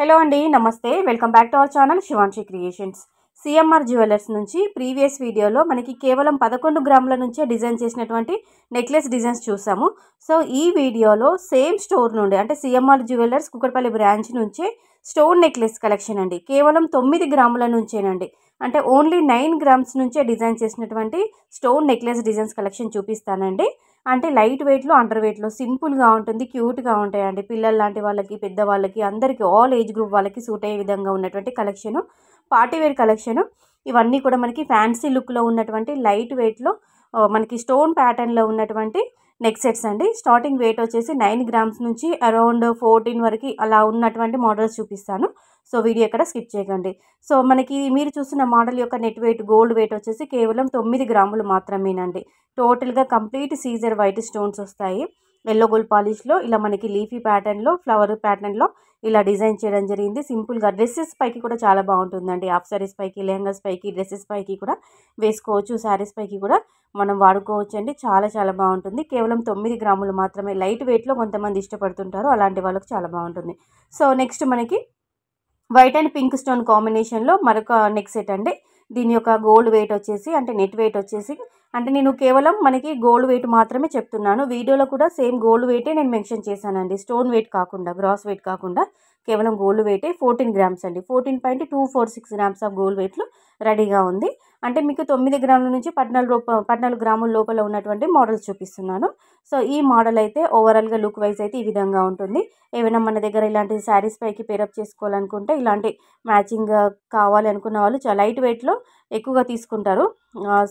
Hello అండి, నమస్తే. Welcome back to our channel Shivanshi creations. CMR jewellers నుంచి ప్రీవియస్ వీడియోలో మనకి కేవలం 11 గ్రాముల నుంచే డిజైన్ చేసినటువంటి నెక్లెస్ డిజైన్స్ చూసాము. సో ఈ వీడియోలో సేమ్ స్టోర్ నుండి అంటే సిఎంఆర్ జ్యువెలర్స్ కుకట్పల్లి బ్రాంచ్ నుంచే స్టోన్ నెక్లెస్ కలెక్షన్ అండి. కేవలం 9 గ్రాముల నుంచేనండి. అంటే ఓన్లీ 9 గ్రామ్స్ నుంచే డిజైన్ చేసినటువంటి స్టోన్ నెక్లెస్ డిజైన్స్ కలెక్షన్ చూపిస్తానండి. అంటే లైట్ వెయిట్లో, అండర్ వెయిట్లో సింపుల్గా ఉంటుంది, క్యూట్గా ఉంటాయండి. పిల్లల లాంటి వాళ్ళకి, పెద్దవాళ్ళకి, అందరికీ ఆల్ ఏజ్ గ్రూప్ వాళ్ళకి సూట్ అయ్యే విధంగా ఉన్నటువంటి కలెక్షను, పార్టీవేర్ కలెక్షను. ఇవన్నీ కూడా మనకి ఫ్యాన్సీ లుక్లో ఉన్నటువంటి లైట్ వెయిట్లో మనకి స్టోన్ ప్యాటర్న్లో ఉన్నటువంటి నెక్ సెట్స్ అండి. స్టార్టింగ్ వెయిట్ వచ్చేసి 9 గ్రామ్స్ నుంచి అరౌండ్ 14 వరకు అలా ఉన్నటువంటి మోడల్స్ చూపిస్తాను. సో వీడియో ఎక్కడ స్కిప్ చేయకండి. సో మనకి మీరు చూస్తున్న మోడల్ యొక్క నెట్ వెయిట్, గోల్డ్ వెయిట్ వచ్చేసి కేవలం 9 గ్రాములు మాత్రమేనండి. టోటల్గా కంప్లీట్ సీజర్ వైట్ స్టోన్స్ వస్తాయి. ఎల్లో గోల్డ్ పాలిష్లో ఇలా మనకి లీఫీ ప్యాటర్న్లో, ఫ్లవర్ ప్యాటర్న్లో ఇలా డిజైన్ చేయడం జరిగింది. సింపుల్గా డ్రెస్సెస్ పైకి కూడా చాలా బాగుంటుందండి. హాఫ్ సారీస్ పైకి, లెహంగాస్ పైకి, డ్రెస్సెస్ పైకి కూడా వేసుకోవచ్చు. శారీస్ పైకి కూడా మనం వాడుకోవచ్చు అండి. చాలా చాలా బాగుంటుంది. కేవలం 9 గ్రాములు మాత్రమే. లైట్ వెయిట్లో కొంతమంది ఇష్టపడుతుంటారు, అలాంటి వాళ్ళకి చాలా బాగుంటుంది. సో నెక్స్ట్ మనకి వైట్ అండ్ పింక్ స్టోన్ కాంబినేషన్లో మరొక నెక్ సెట్ అండి. దీని యొక్క గోల్డ్ వెయిట్ వచ్చేసి అంటే నెట్ వెయిట్ వచ్చేసి అంటే నేను కేవలం మనకి గోల్డ్ వెయిట్ మాత్రమే చెప్తున్నాను. వీడియోలో కూడా సేమ్ గోల్డ్ వెయిటే నేను మెన్షన్ చేశానండి. స్టోన్ వెయిట్ కాకుండా, గ్రాస్ వెయిట్ కాకుండా కేవలం గోల్డ్ వెయిటే 14 గ్రామ్స్ అండి. 14.246 గ్రామ్స్ ఆఫ్ గోల్డ్ వెయిట్లో రెడీగా ఉంది. అంటే మీకు 9 గ్రాముల నుంచి 14 గ్రాముల లోపల ఉన్నటువంటి మోడల్స్ చూపిస్తున్నాను. సో ఈ మోడల్ అయితే ఓవరాల్గా లుక్ వైజ్ అయితే ఈ విధంగా ఉంటుంది. ఏమైనా మన దగ్గర ఇలాంటి శారీస్ పైకి పేరప్ చేసుకోవాలనుకుంటే, ఇలాంటి మ్యాచింగ్ కావాలి అనుకున్న వాళ్ళు చాలా లైట్ వెయిట్లో ఎక్కువగా తీసుకుంటారు.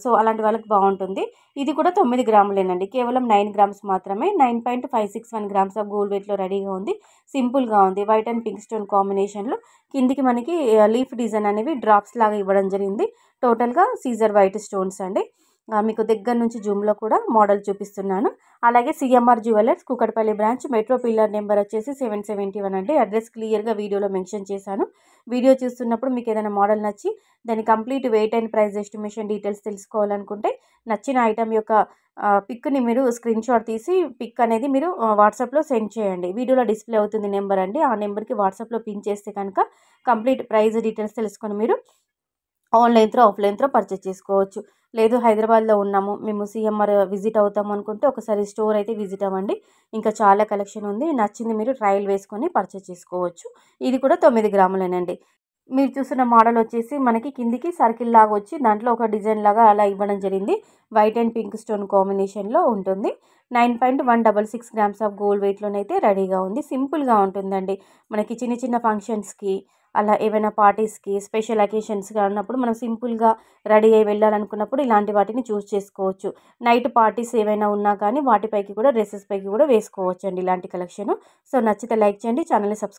సో అలాంటి వాళ్ళకి బాగుంటుంది. ఇది కూడా 9 గ్రాములేనండి. కేవలం 9 గ్రామ్స్ మాత్రమే. 9.561 గ్రామ్స్ ఆఫ్ గోల్డ్ వెయిట్లో రెడీగా ఉంది. సింపుల్గా ఉంది. వైట్ అండ్ పింక్ స్టోన్ కాంబినేషన్లో కిందికి మనకి లీఫ్ డిజైన్ అనేవి డ్రాప్స్ లాగా ఇవ్వడం జరిగింది. టోటల్గా సీజర్ వైట్ స్టోన్స్ అండి. మీకు దగ్గర నుంచి జూమ్లో కూడా మోడల్ చూపిస్తున్నాను. అలాగే CMR jewellers Kukatpally branch, metro pillar number వచ్చేసి 771 అండి. అడ్రస్ క్లియర్గా వీడియోలో మెన్షన్ చేశాను. వీడియో చూస్తున్నప్పుడు మీకు ఏదైనా మోడల్ నచ్చి దాని complete wait and price estimation details తెలుసుకోవాలనుకుంటే నచ్చిన ఐటమ్ యొక్క పిక్ని మీరు స్క్రీన్ షాట్ తీసి పిక్ అనేది మీరు వాట్సాప్లో సెండ్ చేయండి. వీడియోలో డిస్ప్లే అవుతుంది నెంబర్ అండి. ఆ నెంబర్కి వాట్సాప్లో పిన్ చేస్తే కనుక కంప్లీట్ ప్రైస్ డీటెయిల్స్ తెలుసుకొని మీరు online throw, offline throw purchase చేసుకోవచ్చు. లేదు హైదరాబాద్లో ఉన్నాము, మేము సిఎంఆర్ విజిట్ అవుతాము అనుకుంటే ఒకసారి స్టోర్ అయితే విజిట్ అవ్వండి. ఇంకా చాలా కలెక్షన్ ఉంది. నచ్చింది మీరు ట్రయల్ వేసుకొని పర్చేస్ చేసుకోవచ్చు. ఇది కూడా 9 గ్రాములేనండి. మీరు చూస్తున్న మోడల్ వచ్చేసి మనకి కిందికి సర్కిల్ లాగా వచ్చి దాంట్లో ఒక డిజైన్ లాగా అలా ఇవ్వడం జరిగింది. వైట్ అండ్ పింక్ స్టోన్ కాంబినేషన్లో ఉంటుంది. 9.166 గ్రామ్స్ ఆఫ్ గోల్డ్ వెయిట్లోనైతే రెడీగా ఉంది. సింపుల్గా ఉంటుందండి. మనకి చిన్న చిన్న ఫంక్షన్స్కి, అలా ఏవైనా పార్టీస్కి, స్పెషల్ అకేషన్స్గా ఉన్నప్పుడు మనం సింపుల్గా రెడీ అయ్యి వెళ్ళాలనుకున్నప్పుడు ఇలాంటి వాటిని చూస్ చేసుకోవచ్చు. నైట్ పార్టీస్ ఏవైనా ఉన్నా కానీ వాటిపైకి కూడా, డ్రెస్సెస్ పైకి కూడా వేసుకోవచ్చు అండి ఇలాంటి కలెక్షన్. సో నచ్చితే లైక్ చేయండి, ఛానల్ని సబ్స్క్రైబ్